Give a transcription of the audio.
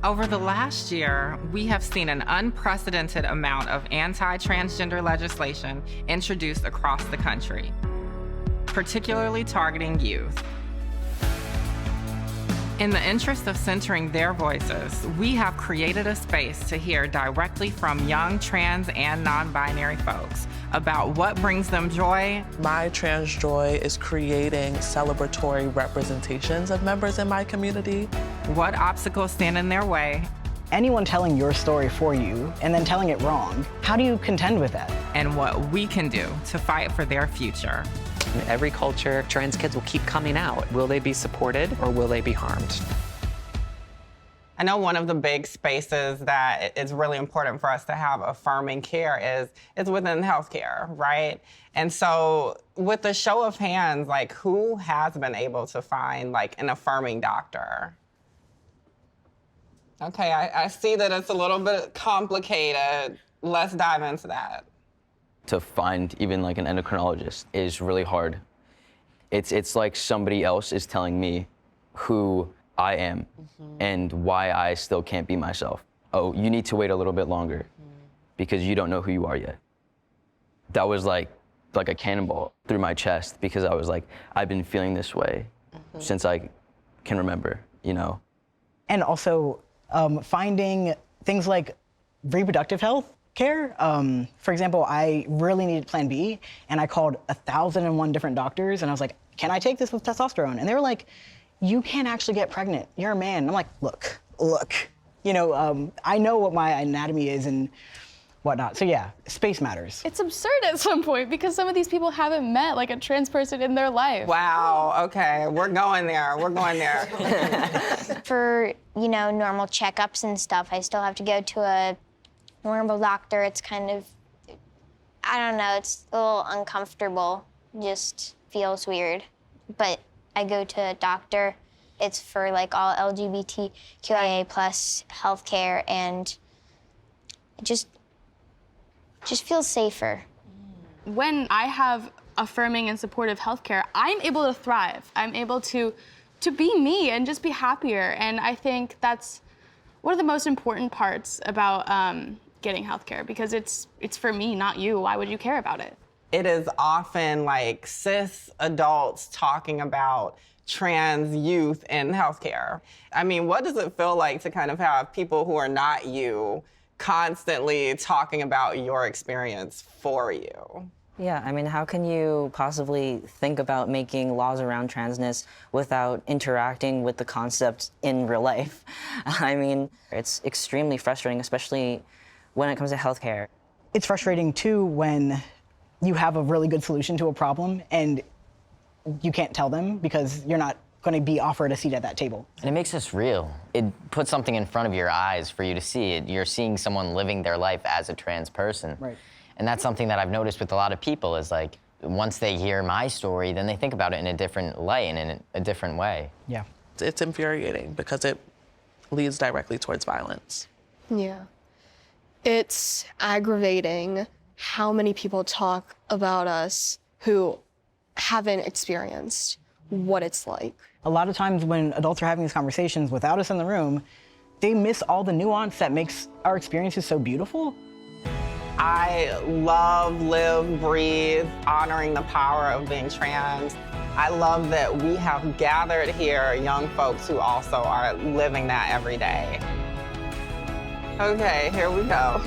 Over the last year, we have seen an unprecedented amount of anti-transgender legislation introduced across the country, particularly targeting youth. In the interest of centering their voices, we have created a space to hear directly from young trans and non-binary folks about what brings them joy. My trans joy is creating celebratory representations of members in my community. What obstacles stand in their way. Anyone telling your story for you and then telling it wrong, how do you contend with that? And what we can do to fight for their future. In every culture, trans kids will keep coming out. Will they be supported or will they be harmed? I know one of the big spaces that is really important for us to have affirming care is within healthcare, right? And so with the show of hands, like who has been able to find like an affirming doctor? Okay, I see that it's a little bit complicated. Let's dive into that. To find even like an endocrinologist is really hard. It's like somebody else is telling me who I am and why I still can't be myself. Oh, you need to wait a little bit longer because you don't know who you are yet. That was like a cannonball through my chest because I was like, I've been feeling this way since I can remember, you know? And also finding things like reproductive health care. For example, I really needed Plan B, and I called 1,001 different doctors, and I was like, can I take this with testosterone? And they were like, you can't actually get pregnant. You're a man. And I'm like, look. You know, I know what my anatomy is and whatnot. So yeah, space matters. It's absurd at some point because some of these people haven't met like a trans person in their life. Wow, okay, we're going there. For, you know, normal checkups and stuff, I still have to go to a normal doctor. It's kind of, I don't know, it's a little uncomfortable, just feels weird. But I go to a doctor. It's for like all LGBTQIA plus healthcare, and it just feels safer. When I have affirming and supportive healthcare, I'm able to thrive. I'm able to be me and just be happier. And I think that's one of the most important parts about getting healthcare, because it's for me, not you. Why would you care about it? It is often like cis adults talking about trans youth in healthcare. I mean, what does it feel like to kind of have people who are not you constantly talking about your experience for you? Yeah, I mean, how can you possibly think about making laws around transness without interacting with the concept in real life? I mean, it's extremely frustrating, especially when it comes to healthcare. It's frustrating too when you have a really good solution to a problem and you can't tell them because you're not going to be offered a seat at that table. And it makes us real. It puts something in front of your eyes for you to see it. You're seeing someone living their life as a trans person. Right. And that's something that I've noticed with a lot of people is like, once they hear my story, then they think about it in a different light and in a different way. Yeah. It's infuriating because it leads directly towards violence. Yeah. It's aggravating how many people talk about us who haven't experienced what it's like. A lot of times when adults are having these conversations without us in the room, they miss all the nuance that makes our experiences so beautiful. I love, live, breathe, honoring the power of being trans. I love that we have gathered here young folks who also are living that every day. Okay, here we go.